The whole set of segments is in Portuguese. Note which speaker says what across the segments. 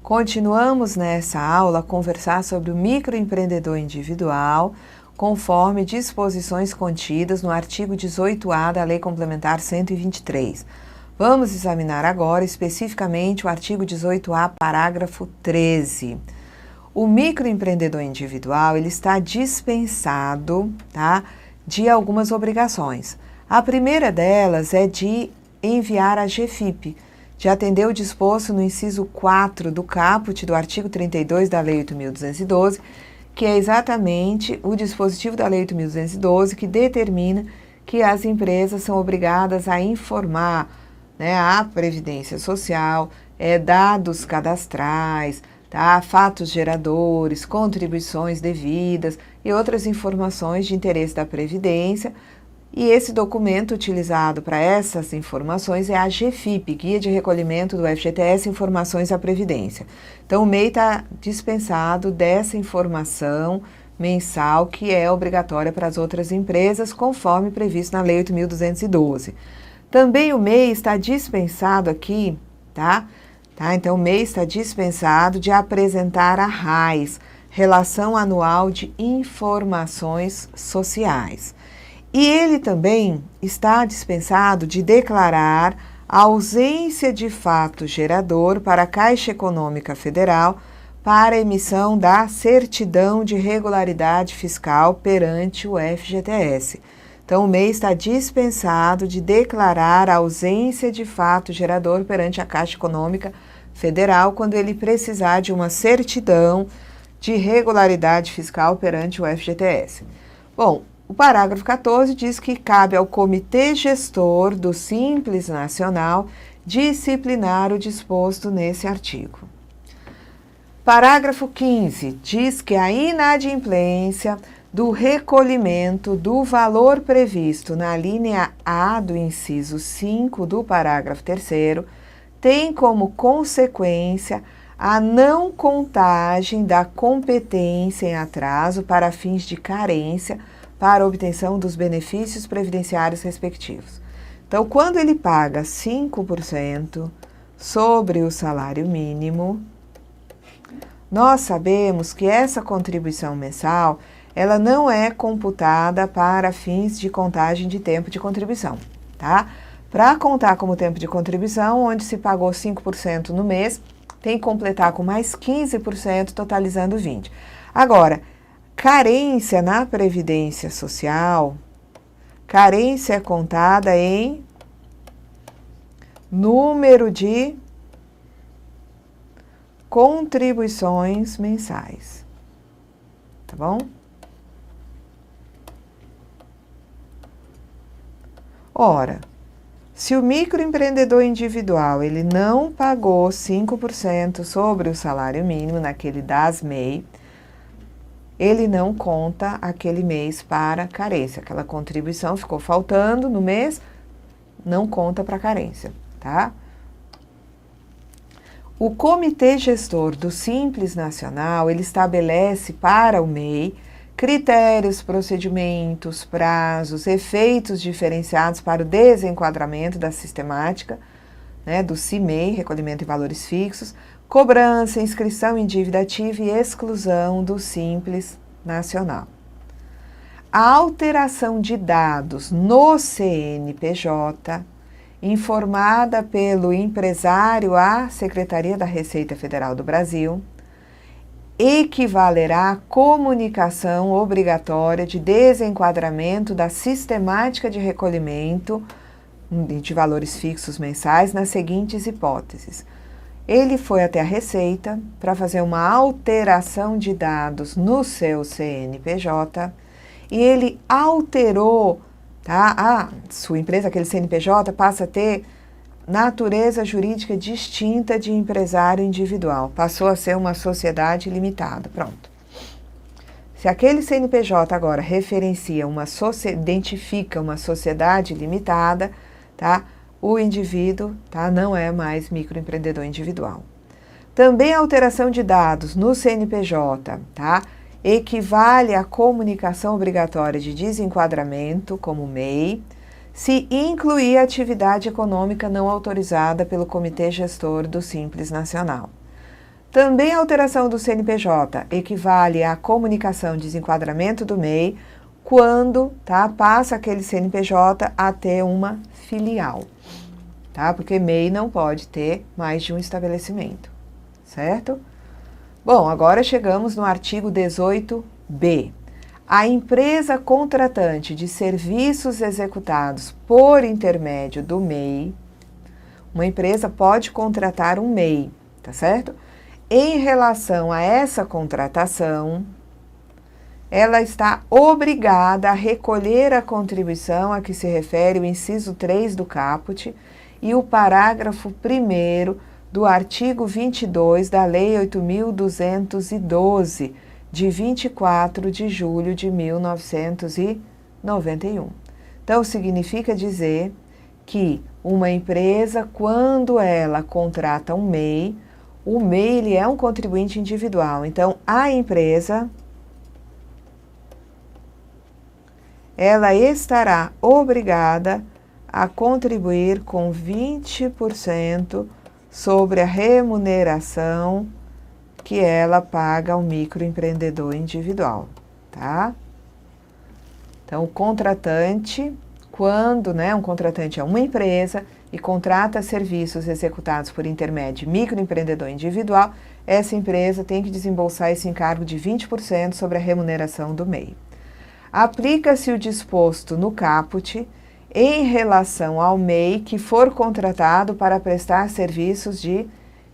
Speaker 1: Continuamos nessa aula a conversar sobre o microempreendedor individual, conforme disposições contidas no artigo 18A da Lei Complementar 123. Vamos examinar agora especificamente o artigo 18A, parágrafo 13. O microempreendedor individual, ele está dispensado, de algumas obrigações. A primeira delas é de enviar a GFIP, de atender o disposto no inciso 4 do caput do artigo 32 da Lei 8.212, que é exatamente o dispositivo da Lei 8.212 que determina que as empresas são obrigadas a informar, a Previdência Social, dados cadastrais, fatos geradores, contribuições devidas e outras informações de interesse da Previdência. E esse documento utilizado para essas informações é a GFIP, Guia de Recolhimento do FGTS Informações à Previdência. Então, o MEI está dispensado dessa informação mensal que é obrigatória para as outras empresas, conforme previsto na Lei 8.212. Também o MEI está dispensado aqui, Então, o MEI está dispensado de apresentar a RAIS, Relação Anual de Informações Sociais. E ele também está dispensado de declarar a ausência de fato gerador para a Caixa Econômica Federal para a emissão da certidão de regularidade fiscal perante o FGTS. Então, o MEI está dispensado de declarar a ausência de fato gerador perante a Caixa Econômica Federal quando ele precisar de uma certidão de regularidade fiscal perante o FGTS. Bom, o parágrafo 14 diz que cabe ao Comitê Gestor do Simples Nacional disciplinar o disposto nesse artigo. Parágrafo 15 diz que a inadimplência do recolhimento do valor previsto na linha A do inciso 5 do parágrafo 3º tem como consequência a não contagem da competência em atraso para fins de carência para a obtenção dos benefícios previdenciários respectivos. Então, quando ele paga 5% sobre o salário mínimo, nós sabemos que essa contribuição mensal, ela não é computada para fins de contagem de tempo de contribuição, Para contar como tempo de contribuição, onde se pagou 5% no mês, tem que completar com mais 15%, totalizando 20%. Agora, carência na Previdência Social, carência é contada em número de contribuições mensais, tá bom? Ora, se o microempreendedor individual ele não pagou 5% sobre o salário mínimo naquele DAS-MEI, ele não conta aquele mês para carência. Aquela contribuição ficou faltando no mês, não conta para carência, O Comitê Gestor do Simples Nacional, ele estabelece para o MEI critérios, procedimentos, prazos, efeitos diferenciados para o desenquadramento da sistemática, do CIMEI, Recolhimento em Valores Fixos, cobrança, inscrição em dívida ativa e exclusão do Simples Nacional. A alteração de dados no CNPJ, informada pelo empresário à Secretaria da Receita Federal do Brasil, equivalerá à comunicação obrigatória de desenquadramento da sistemática de recolhimento de valores fixos mensais nas seguintes hipóteses. Ele foi até a Receita para fazer uma alteração de dados no seu CNPJ e ele alterou, a sua empresa, aquele CNPJ, passa a ter natureza jurídica distinta de empresário individual, passou a ser uma sociedade limitada, pronto. Se aquele CNPJ agora identifica uma sociedade limitada, o indivíduo, não é mais microempreendedor individual. Também a alteração de dados no CNPJ, equivale à comunicação obrigatória de desenquadramento, como MEI, se incluir atividade econômica não autorizada pelo Comitê Gestor do Simples Nacional. Também a alteração do CNPJ equivale à comunicação de desenquadramento do MEI quando, tá, passa aquele CNPJ a ter uma filial, tá? Porque MEI não pode ter mais de um estabelecimento, certo? Bom, agora chegamos no artigo 18b. A empresa contratante de serviços executados por intermédio do MEI, uma empresa pode contratar um MEI, tá certo? Em relação a essa contratação, ela está obrigada a recolher a contribuição a que se refere o inciso 3 do caput e o parágrafo 1º do artigo 22 da Lei 8.212, de 24 de julho de 1991. Então, significa dizer que uma empresa, quando ela contrata um MEI, o MEI ele é um contribuinte individual. Então, a empresa ela estará obrigada a contribuir com 20% sobre a remuneração que ela paga ao microempreendedor individual, tá? Então, o contratante, quando, né, um contratante é uma empresa e contrata serviços executados por intermédio de microempreendedor individual, essa empresa tem que desembolsar esse encargo de 20% sobre a remuneração do MEI. Aplica-se o disposto no caput em relação ao MEI que for contratado para prestar serviços de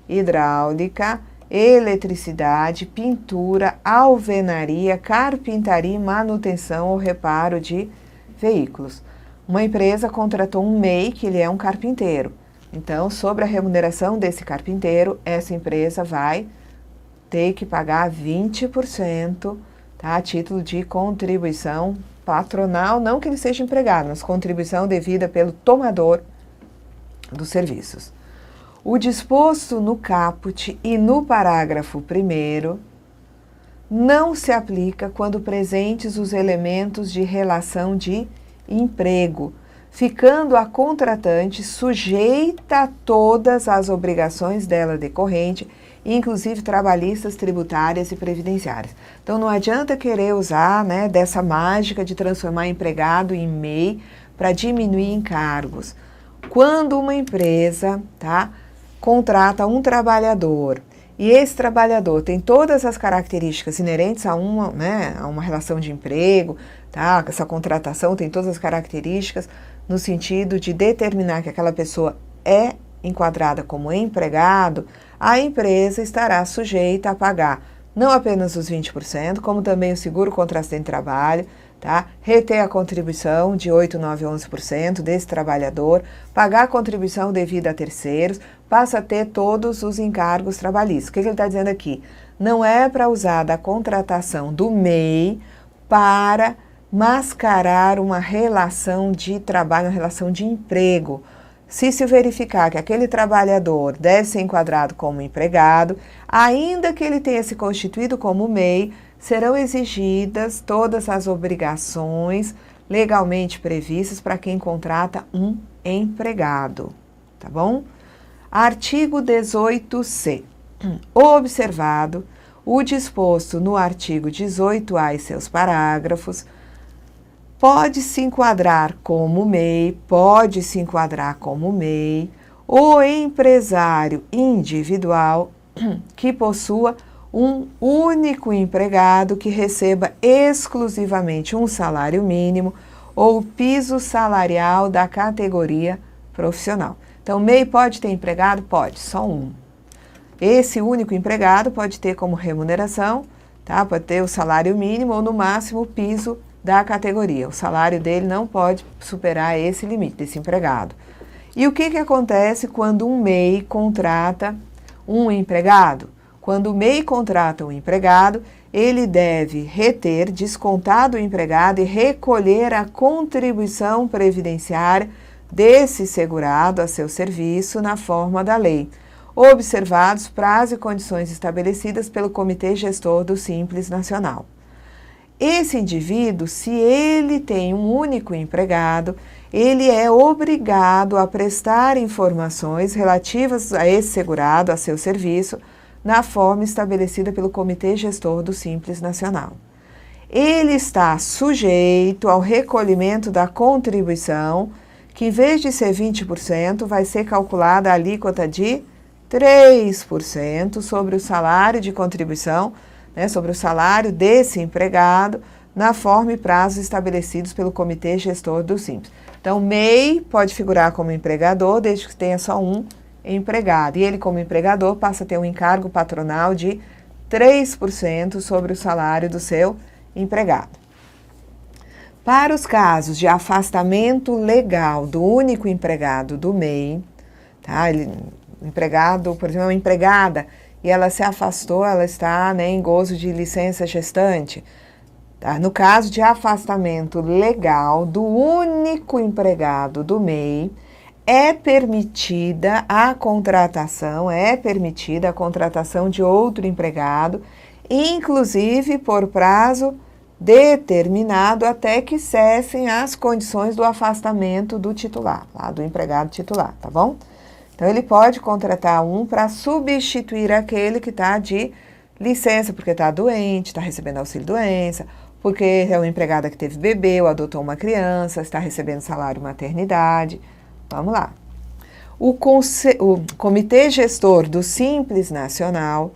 Speaker 1: hidráulica, eletricidade, pintura, alvenaria, carpintaria, manutenção ou reparo de veículos. Uma empresa contratou um MEI, que ele é um carpinteiro. Então, sobre a remuneração desse carpinteiro, essa empresa vai ter que pagar 20%, tá, a título de contribuição patronal, não que ele seja empregado, mas contribuição devida pelo tomador dos serviços. O disposto no caput e no parágrafo 1º não se aplica quando presentes os elementos de relação de emprego, ficando a contratante sujeita a todas as obrigações dela decorrente, inclusive trabalhistas, tributárias e previdenciárias. Então, não adianta querer usar, né, dessa mágica de transformar empregado em MEI para diminuir encargos. Quando uma empresa, tá, contrata um trabalhador e esse trabalhador tem todas as características inerentes a uma, né, a uma relação de emprego, tá, essa contratação tem todas as características no sentido de determinar que aquela pessoa é enquadrada como empregado, a empresa estará sujeita a pagar não apenas os 20%, como também o seguro contra acidente de trabalho, tá? Reter a contribuição de 8, 9, 11% desse trabalhador, pagar a contribuição devida a terceiros, passa a ter todos os encargos trabalhistas. O que ele está dizendo aqui? Não é para usar da contratação do MEI para mascarar uma relação de trabalho, uma relação de emprego. Se verificar que aquele trabalhador deve ser enquadrado como empregado, ainda que ele tenha se constituído como MEI, serão exigidas todas as obrigações legalmente previstas para quem contrata um empregado, tá bom? Artigo 18c. Observado o disposto no artigo 18A e seus parágrafos, pode se enquadrar como MEI, o empresário individual que possua um único empregado que receba exclusivamente um salário mínimo ou piso salarial da categoria profissional. Então, MEI pode ter empregado? Pode, só um. Esse único empregado pode ter como remuneração, tá? Pode ter o salário mínimo ou, no máximo, o piso da categoria. O salário dele não pode superar esse limite desse empregado. E o que acontece quando um MEI contrata um empregado? Quando o MEI contrata um empregado, ele deve reter, descontar do empregado e recolher a contribuição previdenciária desse segurado a seu serviço na forma da lei, observados prazos e condições estabelecidas pelo Comitê Gestor do Simples Nacional. Esse indivíduo, se ele tem um único empregado, ele é obrigado a prestar informações relativas a esse segurado, a seu serviço, na forma estabelecida pelo Comitê Gestor do Simples Nacional. Ele está sujeito ao recolhimento da contribuição, que em vez de ser 20%, vai ser calculada a alíquota de 3% sobre o salário de contribuição, né, sobre o salário desse empregado, na forma e prazos estabelecidos pelo Comitê Gestor do Simples. Então, MEI pode figurar como empregador, desde que tenha só um empregado. E ele, como empregador, passa a ter um encargo patronal de 3% sobre o salário do seu empregado. Para os casos de afastamento legal do único empregado do MEI, tá? Empregado, por exemplo, uma empregada, e ela se afastou, ela está, né, em gozo de licença gestante. Tá? No caso de afastamento legal do único empregado do MEI, é permitida a contratação de outro empregado, inclusive por prazo determinado até que cessem as condições do afastamento do titular, do empregado titular, tá bom? Então, ele pode contratar um para substituir aquele que está de licença, porque está doente, está recebendo auxílio-doença, porque é uma empregada que teve bebê ou adotou uma criança, está recebendo salário maternidade. Vamos lá. O Comitê Gestor do Simples Nacional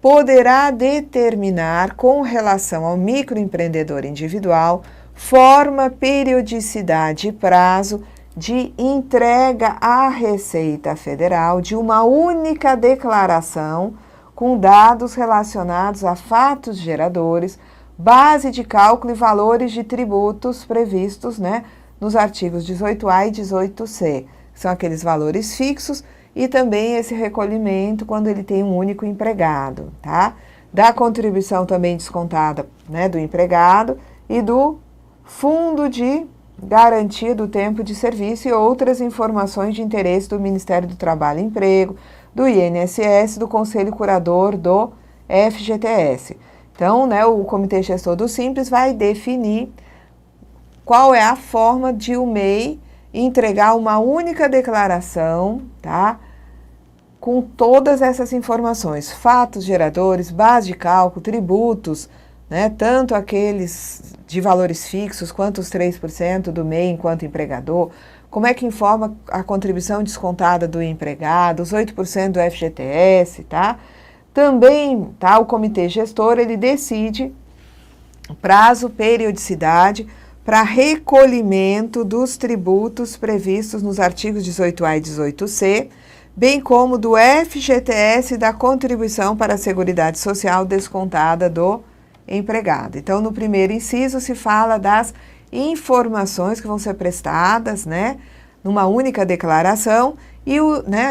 Speaker 1: poderá determinar, com relação ao microempreendedor individual, forma, periodicidade e prazo de entrega à Receita Federal de uma única declaração com dados relacionados a fatos geradores, base de cálculo e valores de tributos previstos, né, nos artigos 18A e 18C, que são aqueles valores fixos, e também esse recolhimento quando ele tem um único empregado, tá? Da contribuição também descontada, né, do empregado e do fundo de garantia do tempo de serviço e outras informações de interesse do Ministério do Trabalho e Emprego, do INSS, do Conselho Curador do FGTS. Então, né, o Comitê Gestor do Simples vai definir qual é a forma de o MEI entregar uma única declaração, tá? Com todas essas informações, fatos geradores, base de cálculo, tributos, né? Tanto aqueles de valores fixos quanto os 3% do MEI enquanto empregador, como é que informa a contribuição descontada do empregado, os 8% do FGTS, tá? Também, tá, o Comitê Gestor, ele decide prazo, periodicidade para recolhimento dos tributos previstos nos artigos 18A e 18C, bem como do FGTS e da contribuição para a Seguridade Social descontada do empregado. Então, no primeiro inciso se fala das informações que vão ser prestadas, né, numa única declaração, e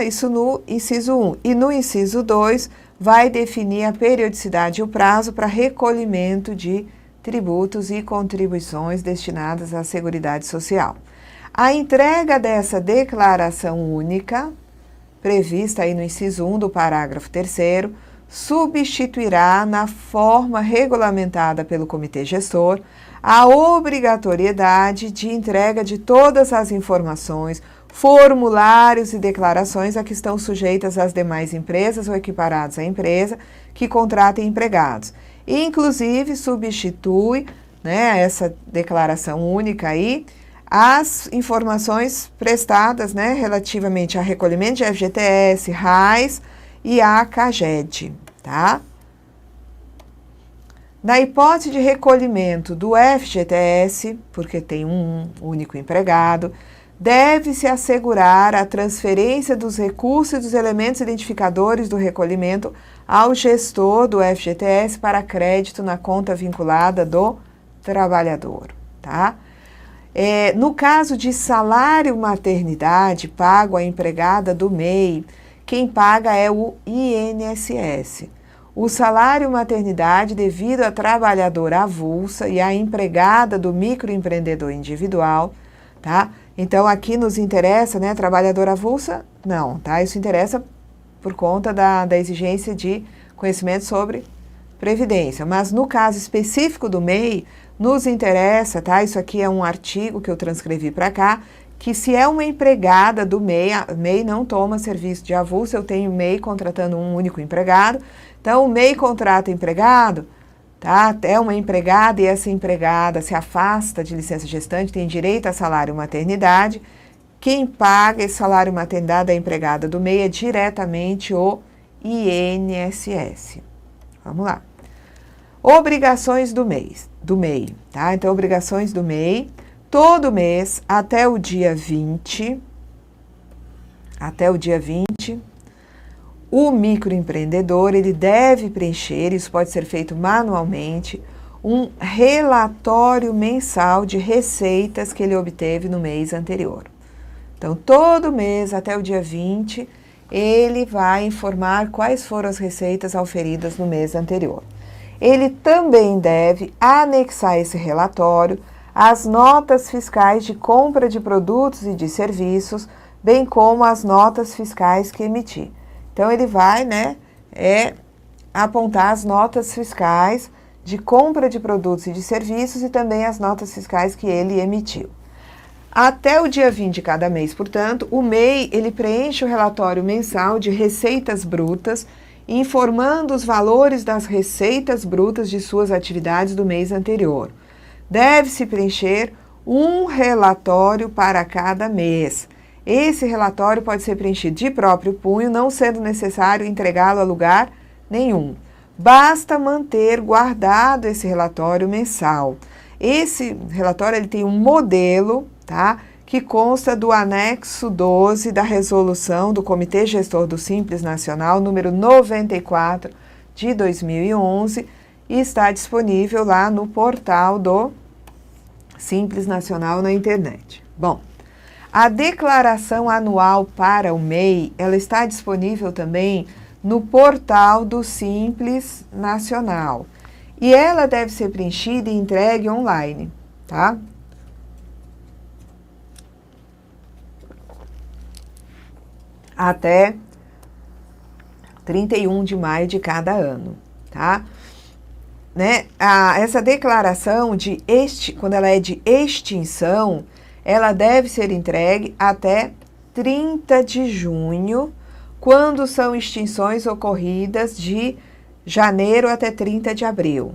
Speaker 1: isso no inciso 1. E no inciso 2 vai definir a periodicidade e o prazo para recolhimento de tributos e contribuições destinadas à Seguridade Social. A entrega dessa declaração única, prevista aí no inciso 1 do parágrafo 3º, substituirá, na forma regulamentada pelo Comitê Gestor, a obrigatoriedade de entrega de todas as informações, formulários e declarações a que estão sujeitas as demais empresas ou equiparados à empresa que contratem empregados. Inclusive, substitui, né, essa declaração única aí, as informações prestadas, né, relativamente a recolhimento de FGTS, RAIS e a CAGED, tá? Na hipótese de recolhimento do FGTS, porque tem um único empregado, deve-se assegurar a transferência dos recursos e dos elementos identificadores do recolhimento ao gestor do FGTS para crédito na conta vinculada do trabalhador, tá? No caso de salário maternidade pago à empregada do MEI, quem paga é o INSS. O salário maternidade devido à trabalhadora avulsa e à empregada do microempreendedor individual, tá? Então, aqui nos interessa, né, trabalhadora avulsa? Não, tá? Isso interessa por conta da exigência de conhecimento sobre previdência. Mas no caso específico do MEI, nos interessa, tá? Isso aqui é um artigo que eu transcrevi para cá, que se é uma empregada do MEI, a MEI não toma serviço de avulso, eu tenho MEI contratando um único empregado, então o MEI contrata empregado, tá? Até uma empregada e essa empregada se afasta de licença gestante, tem direito a salário maternidade, quem paga esse salário maternidade da empregada do MEI é diretamente o INSS. Vamos lá. Obrigações do MEI, tá? Então, obrigações do MEI, todo mês, até o dia 20, o microempreendedor, ele deve preencher, isso pode ser feito manualmente, um relatório mensal de receitas que ele obteve no mês anterior. Então, todo mês, até o dia 20, ele vai informar quais foram as receitas auferidas no mês anterior. Ele também deve anexar esse relatório às notas fiscais de compra de produtos e de serviços, bem como as notas fiscais que emitir. Então, ele vai, apontar as notas fiscais de compra de produtos e de serviços e também as notas fiscais que ele emitiu. Até o dia 20 de cada mês, portanto, o MEI, ele preenche o relatório mensal de receitas brutas, informando os valores das receitas brutas de suas atividades do mês anterior. Deve-se preencher um relatório para cada mês. Esse relatório pode ser preenchido de próprio punho, não sendo necessário entregá-lo a lugar nenhum. Basta manter guardado esse relatório mensal. Esse relatório ele tem um modelo, tá? Que consta do anexo 12 da resolução do Comitê Gestor do Simples Nacional, número 94 de 2011, e está disponível lá no portal do Simples Nacional na internet. Bom, a declaração anual para o MEI, ela está disponível também no portal do Simples Nacional. E ela deve ser preenchida e entregue online, tá? Até 31 de maio de cada ano, tá? Essa declaração quando ela é de extinção, ela deve ser entregue até 30 de junho, quando são extinções ocorridas de janeiro até 30 de abril.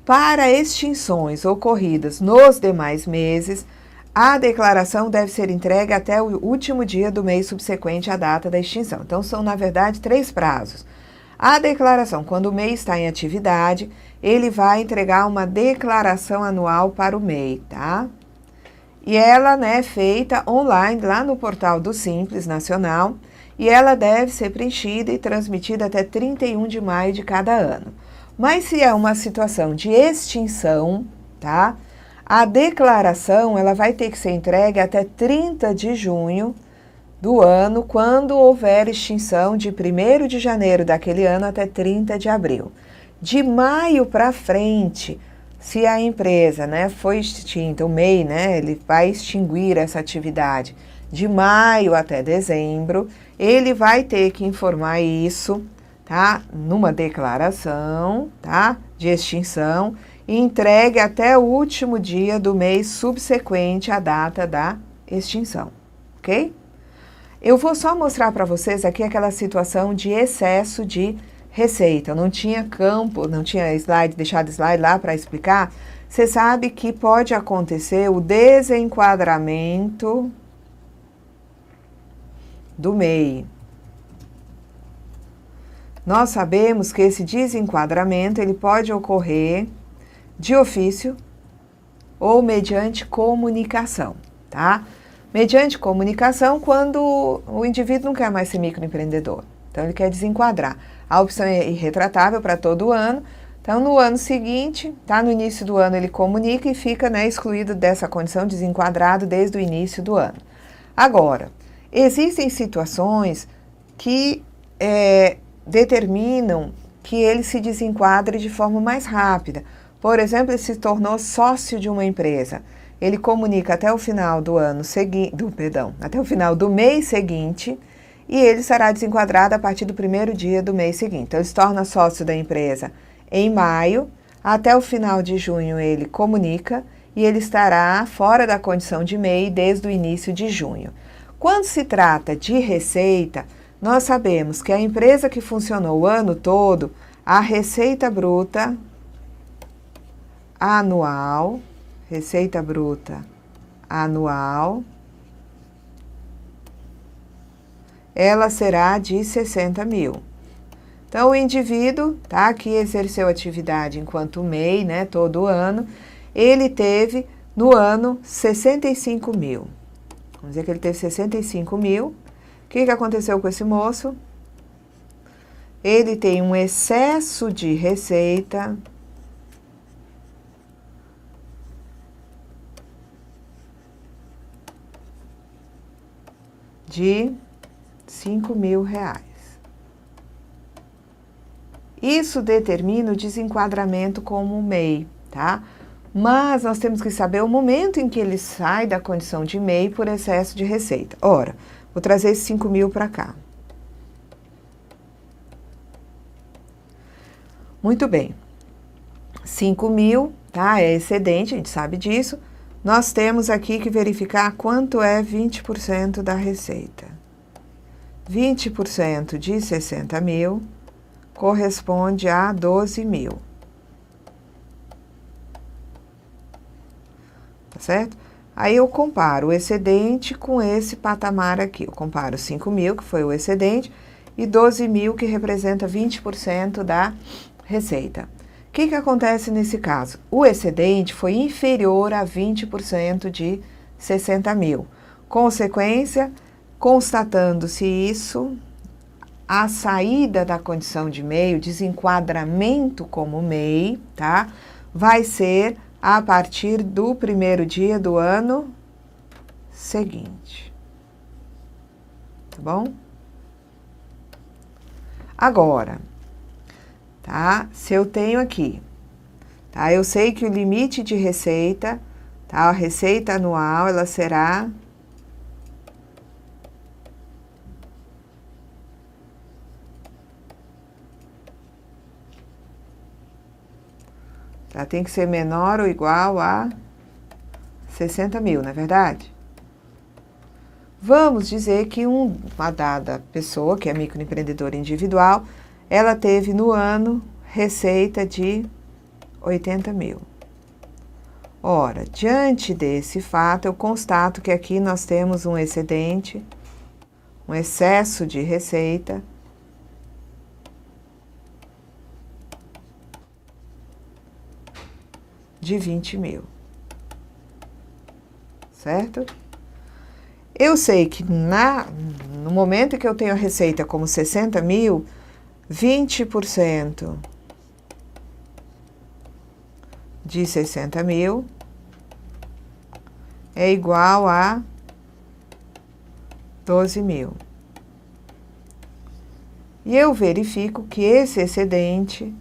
Speaker 1: Para extinções ocorridas nos demais meses, a declaração deve ser entregue até o último dia do mês subsequente à data da extinção. Então, são, na verdade, 3 prazos. A declaração, quando o MEI está em atividade, ele vai entregar uma declaração anual para o MEI, tá? E ela, é feita online lá no portal do Simples Nacional, e ela deve ser preenchida e transmitida até 31 de maio de cada ano. Mas se é uma situação de extinção, tá? A declaração, ela vai ter que ser entregue até 30 de junho do ano, quando houver extinção de 1º de janeiro daquele ano até 30 de abril. De maio para frente, se a empresa, foi extinta, o MEI, ele vai extinguir essa atividade de maio até dezembro, ele vai ter que informar isso, tá? Numa declaração, tá? De extinção, e entregue até o último dia do mês subsequente à data da extinção, ok? Eu vou só mostrar para vocês aqui aquela situação de excesso de receita. Eu não tinha deixado slide lá para explicar. Você sabe que pode acontecer o desenquadramento do MEI. Nós sabemos que esse desenquadramento ele pode ocorrer de ofício ou mediante comunicação, tá? Mediante comunicação, quando o indivíduo não quer mais ser microempreendedor. Então, ele quer desenquadrar. A opção é irretratável para todo ano. Então, no ano seguinte, tá? No início do ano, ele comunica e fica, excluído dessa condição, desenquadrado desde o início do ano. Agora, existem situações que determinam que ele se desenquadre de forma mais rápida. Por exemplo, ele se tornou sócio de uma empresa. Ele comunica até o final do ano até o final do mês seguinte, e ele será desenquadrado a partir do 1º dia do mês seguinte. Então, ele se torna sócio da empresa em maio, até o final de junho ele comunica, e ele estará fora da condição de MEI desde o início de junho. Quando se trata de receita, nós sabemos que a empresa que funcionou o ano todo, a receita bruta anual, ela será de 60 mil. Então, o indivíduo, tá, que exerceu atividade enquanto MEI, né, todo ano, ele teve, no ano, 65 mil. Vamos dizer que ele teve 65 mil. O que aconteceu com esse moço? Ele tem um excesso de receita de 5 mil reais. Isso determina o desenquadramento como MEI, tá? Mas nós temos que saber o momento em que ele sai da condição de MEI por excesso de receita. Ora, vou trazer esses 5 mil para cá. Muito bem. 5 mil, tá? É excedente, a gente sabe disso. Nós temos aqui que verificar quanto é 20% da receita. 20% de 60 mil corresponde a 12 mil. Tá certo? Aí eu comparo o excedente com esse patamar aqui. Eu comparo 5 mil, que foi o excedente, e 12 mil, que representa 20% da receita. O que acontece nesse caso? O excedente foi inferior a 20% de 60 mil. Consequência, constatando-se isso, a saída da condição de MEI, o desenquadramento como MEI, tá? Vai ser a partir do primeiro dia do ano seguinte. Tá bom? Agora, tá? Se eu tenho aqui, tá? Eu sei que o limite de receita, tá? A receita anual, ela será tá? Tem que ser menor ou igual a 60 mil, não é verdade? Vamos dizer que uma dada pessoa, que é microempreendedora individual, ela teve no ano receita de 80 mil. Ora, diante desse fato, eu constato que aqui nós temos um excedente, um excesso de receita de 20 mil. Certo? Eu sei que no momento que eu tenho a receita como 60 mil, 20% de 60 mil é igual a 12 mil. E eu verifico que esse excedente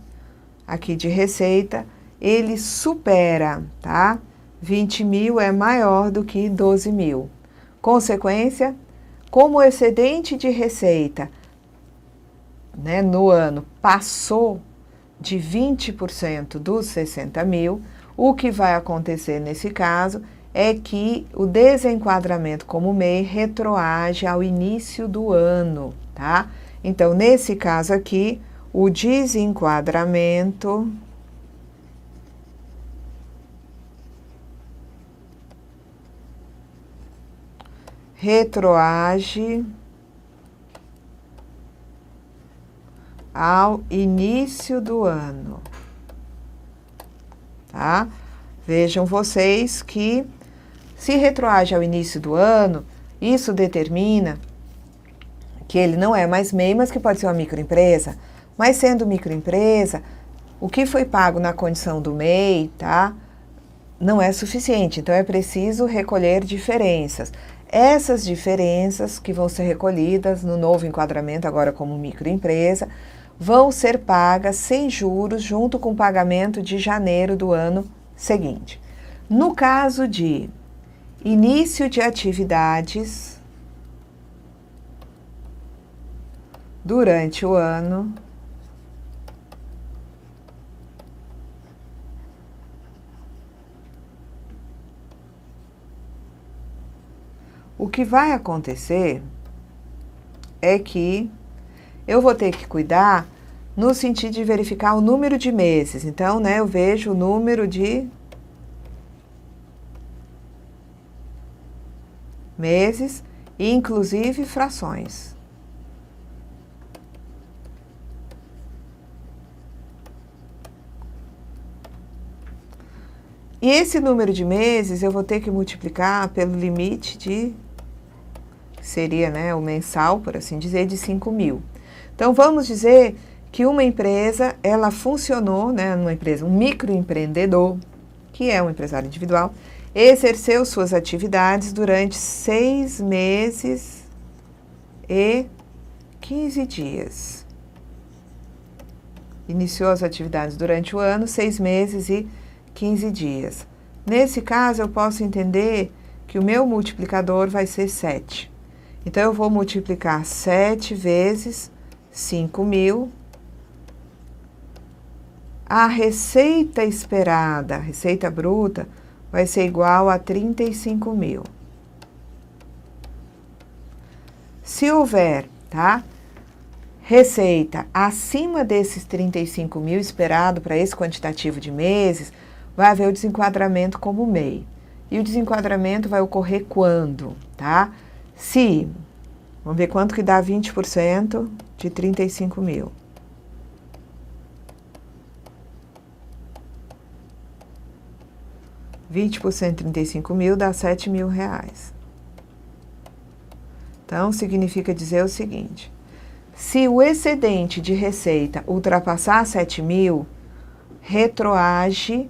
Speaker 1: aqui de receita, ele supera, tá? 20 mil é maior do que 12 mil. Consequência, como o excedente de receita, né, no ano passou de 20% dos 60 mil, o que vai acontecer nesse caso é que o desenquadramento como MEI retroage ao início do ano, tá? Então, nesse caso aqui, o desenquadramento retroage ao início do ano, tá? Vejam vocês que se retroage ao início do ano, isso determina que ele não é mais MEI, mas que pode ser uma microempresa. Mas sendo microempresa, o que foi pago na condição do MEI, tá? Não é suficiente, então é preciso recolher diferenças. Essas diferenças que vão ser recolhidas no novo enquadramento, agora como microempresa, vão ser pagas sem juros junto com o pagamento de janeiro do ano seguinte. No caso de início de atividades durante o ano, O que vai acontecer é que eu vou ter que cuidar no sentido de verificar o número de meses. Então, né, eu vejo o número de meses, inclusive frações. E esse número de meses eu vou ter que multiplicar pelo limite de, seria, né, o mensal, por assim dizer, de 5.000. Então, vamos dizer que uma empresa, ela funcionou, né, uma empresa, um microempreendedor, que é um empresário individual, exerceu suas atividades durante 6 meses e 15 dias. Iniciou as atividades durante o ano, 6 meses e 15 dias. Nesse caso, eu posso entender que o meu multiplicador vai ser 7. Então, eu vou multiplicar 7 vezes 5.000. A receita esperada, a receita bruta, vai ser igual a 35.000. Se houver, tá, receita acima desses 35.000 esperado para esse quantitativo de meses, vai haver o desenquadramento como MEI. E o desenquadramento vai ocorrer quando, tá? Se, vamos ver quanto que dá 20% de 35.000. 20% de 35.000 dá 7.000 reais. Então, significa dizer o seguinte: se o excedente de receita ultrapassar 7.000, retroage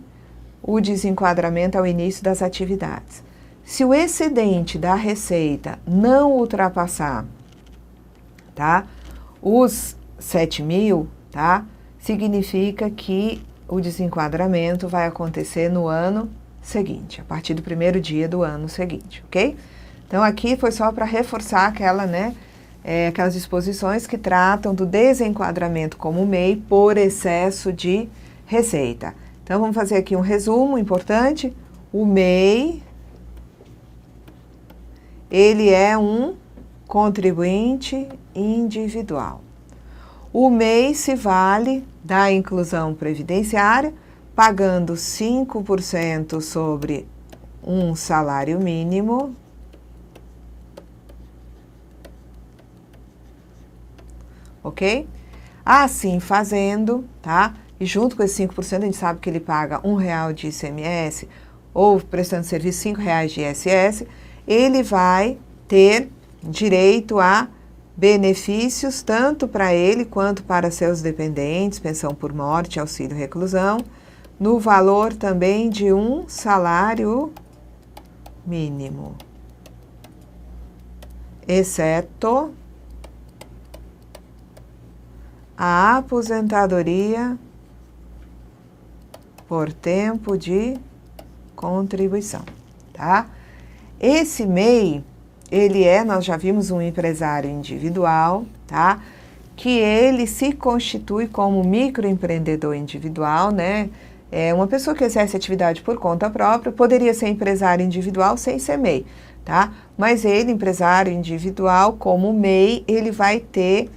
Speaker 1: o desenquadramento ao início das atividades. Se o excedente da receita não ultrapassar, tá, os 7.000, tá, significa que o desenquadramento vai acontecer no ano seguinte, a partir do primeiro dia do ano seguinte, ok? Então, aqui foi só para reforçar aquela, né, aquelas disposições que tratam do desenquadramento como MEI por excesso de receita. Então, vamos fazer aqui um resumo importante. O MEI, ele é um contribuinte individual. O MEI se vale da inclusão previdenciária, pagando 5% sobre um salário mínimo, ok? Assim fazendo, tá? E junto com esse 5%, a gente sabe que ele paga R$1 de ICMS ou prestando serviço R$5 de ISS, ele vai ter direito a benefícios tanto para ele quanto para seus dependentes, pensão por morte, auxílio reclusão, no valor também de um salário mínimo, exceto a aposentadoria por tempo de contribuição, tá? Esse MEI, ele nós já vimos um empresário individual, tá? Que ele se constitui como microempreendedor individual, né? É uma pessoa que exerce atividade por conta própria, poderia ser empresário individual sem ser MEI, tá? Mas ele, empresário individual, como MEI, ele vai ter,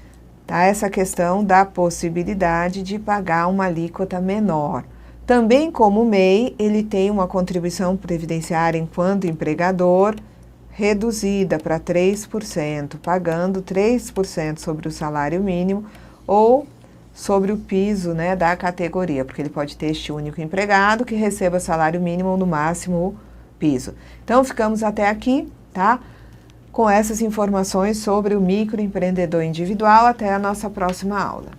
Speaker 1: tá, essa questão da possibilidade de pagar uma alíquota menor. Também como MEI, ele tem uma contribuição previdenciária enquanto empregador reduzida para 3%, pagando 3% sobre o salário mínimo ou sobre o piso, né, da categoria, porque ele pode ter este único empregado que receba salário mínimo ou no máximo o piso. Então, ficamos até aqui, tá? Com essas informações sobre o microempreendedor individual. Até a nossa próxima aula.